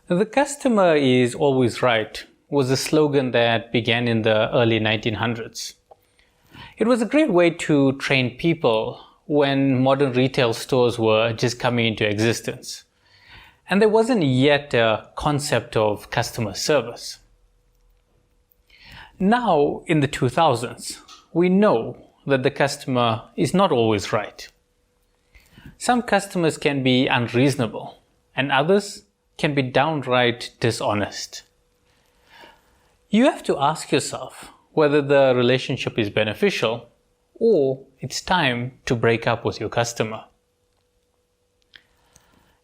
The customer is always right was a slogan that began in the early 1900s. It was a great way to train people when modern retail stores were just coming into existence, and there wasn't yet a concept of customer service. Now, in the 2000s, we know that the customer is not always right. Some customers can be unreasonable, and others can be downright dishonest. You have to ask yourself whether the relationship is beneficial or it's time to break up with your customer.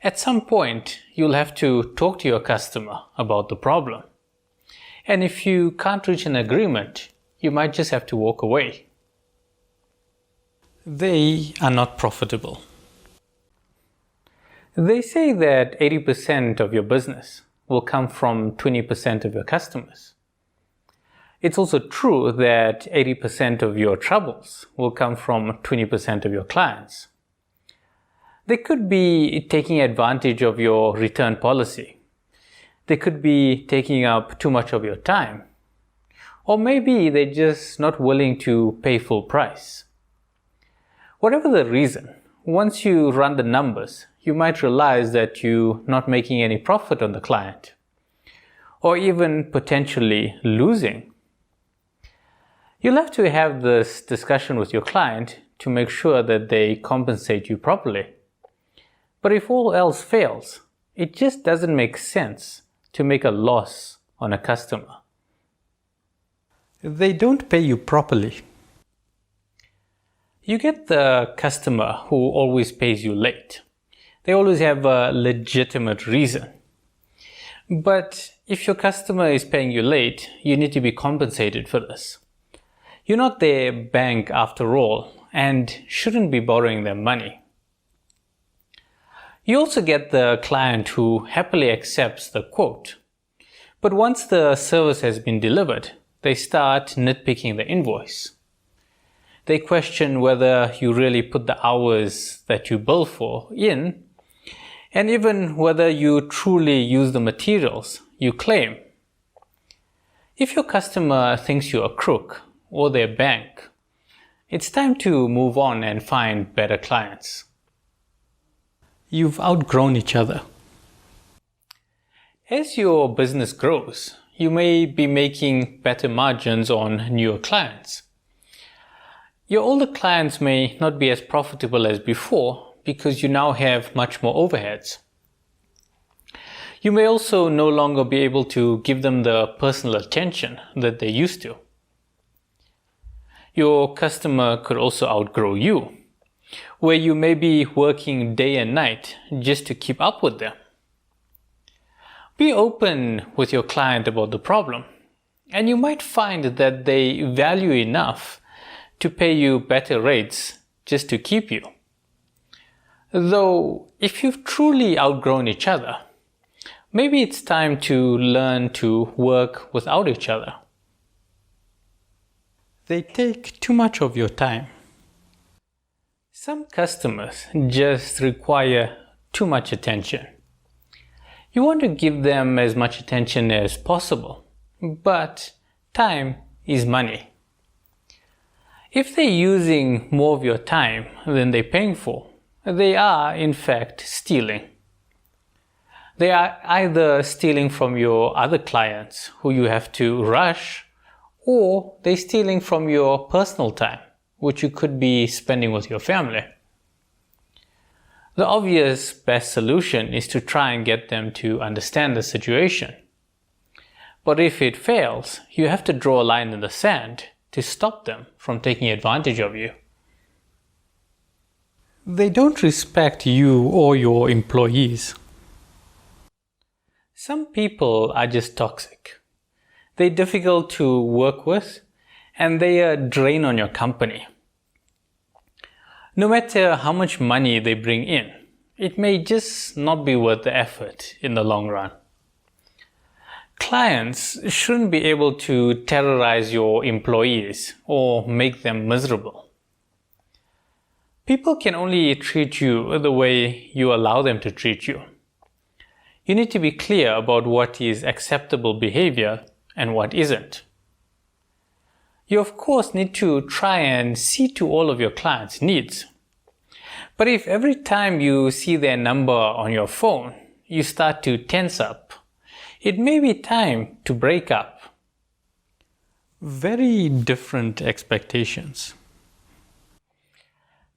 At some point, you'll have to talk to your customer about the problem. And if you can't reach an agreement, you might just have to walk away. They are not profitable. They say that 80% of your business will come from 20% of your customers. It's also true that 80% of your troubles will come from 20% of your clients. They could be taking advantage of your return policy. They could be taking up too much of your time. Or maybe they're just not willing to pay full price. Whatever the reason, once you run the numbers, you might realize that you're not making any profit on the client, or even potentially losing. You'll have to have this discussion with your client to make sure that they compensate you properly. But if all else fails, it just doesn't make sense to make a loss on a customer. They don't pay you properly. You get the customer who always pays you late. They always have a legitimate reason. But if your customer is paying you late, you need to be compensated for this. You're not their bank after all, and shouldn't be borrowing them money. You also get the client who happily accepts the quote. But once the service has been delivered, they start nitpicking the invoice. They question whether you really put the hours that you bill for in, and even whether you truly use the materials you claim. If your customer thinks you're a crook or their bank, it's time to move on and find better clients. You've outgrown each other. As your business grows, you may be making better margins on newer clients. Your older clients may not be as profitable as before because you now have much more overheads. You may also no longer be able to give them the personal attention that they used to. Your customer could also outgrow you, where you may be working day and night just to keep up with them. Be open with your client about the problem, and you might find that they value enough to pay you better rates just to keep you. Though, if you've truly outgrown each other, maybe it's time to learn to work without each other. They take too much of your time. Some customers just require too much attention. You want to give them as much attention as possible, but time is money. If they're using more of your time than they're paying for, they are in fact stealing. They are either stealing from your other clients who you have to rush, or they're stealing from your personal time, which you could be spending with your family. The obvious best solution is to try and get them to understand the situation. But if it fails, you have to draw a line in the sand to stop them from taking advantage of you. They don't respect you or your employees. Some people are just toxic. They're difficult to work with, and they are a drain on your company. No matter how much money they bring in, it may just not be worth the effort in the long run. Clients shouldn't be able to terrorize your employees or make them miserable. People can only treat you the way you allow them to treat you. You need to be clear about what is acceptable behavior and what isn't. You of course need to try and see to all of your clients' needs. But if every time you see their number on your phone, you start to tense up, it may be time to break up. Very different expectations.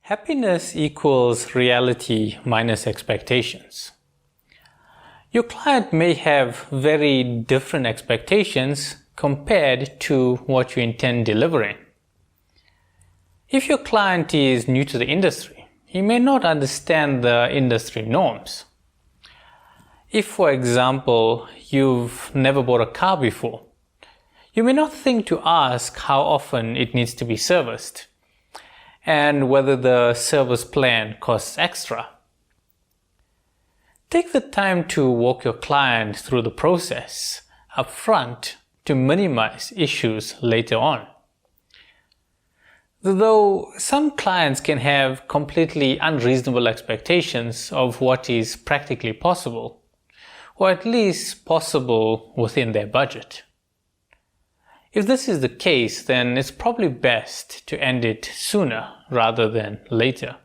Happiness equals reality minus expectations. Your client may have very different expectations compared to what you intend delivering. If your client is new to the industry, he may not understand the industry norms. If, for example, you've never bought a car before, you may not think to ask how often it needs to be serviced and whether the service plan costs extra. Take the time to walk your client through the process up front to minimize issues later on. Though some clients can have completely unreasonable expectations of what is practically possible, or at least possible within their budget. If this is the case, then it's probably best to end it sooner rather than later.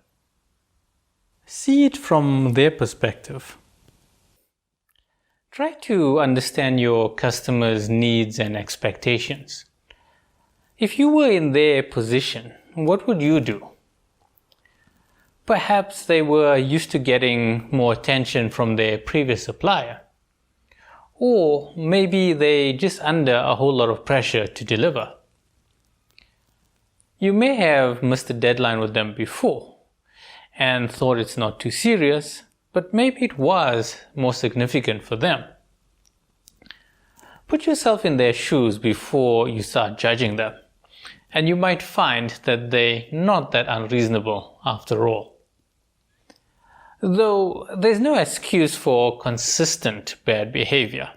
See it from their perspective. Try to understand your customers' needs and expectations. If you were in their position, what would you do? Perhaps they were used to getting more attention from their previous supplier. Or maybe they're just under a whole lot of pressure to deliver. You may have missed a deadline with them before and thought it's not too serious, but maybe it was more significant for them. Put yourself in their shoes before you start judging them, and you might find that they're not that unreasonable after all. Though there's no excuse for consistent bad behavior,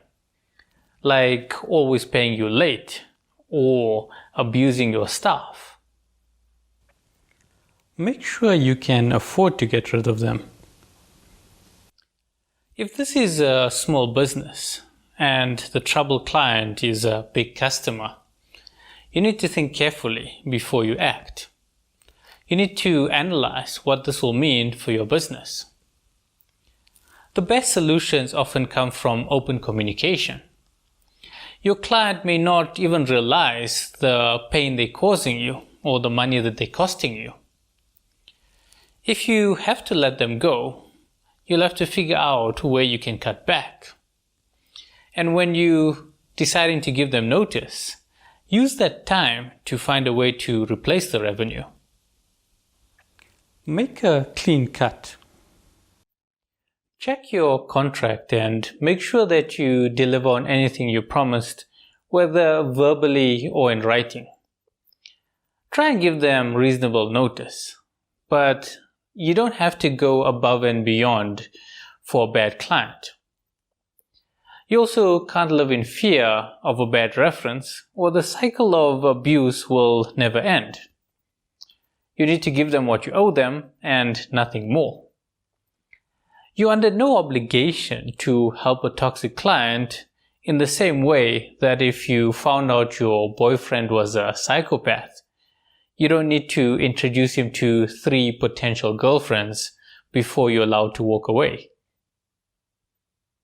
like always paying you late or abusing your staff. Make sure you can afford to get rid of them. If this is a small business and the troubled client is a big customer, you need to think carefully before you act. You need to analyze what this will mean for your business. The best solutions often come from open communication. Your client may not even realize the pain they're causing you or the money that they're costing you. If you have to let them go, you'll have to figure out where you can cut back. And when you're deciding to give them notice, use that time to find a way to replace the revenue. Make a clean cut. Check your contract and make sure that you deliver on anything you promised, whether verbally or in writing. Try and give them reasonable notice, but you don't have to go above and beyond for a bad client. You also can't live in fear of a bad reference, or the cycle of abuse will never end. You need to give them what you owe them and nothing more. You're under no obligation to help a toxic client in the same way that if you found out your boyfriend was a psychopath, you don't need to introduce him to 3 potential girlfriends before you're allowed to walk away.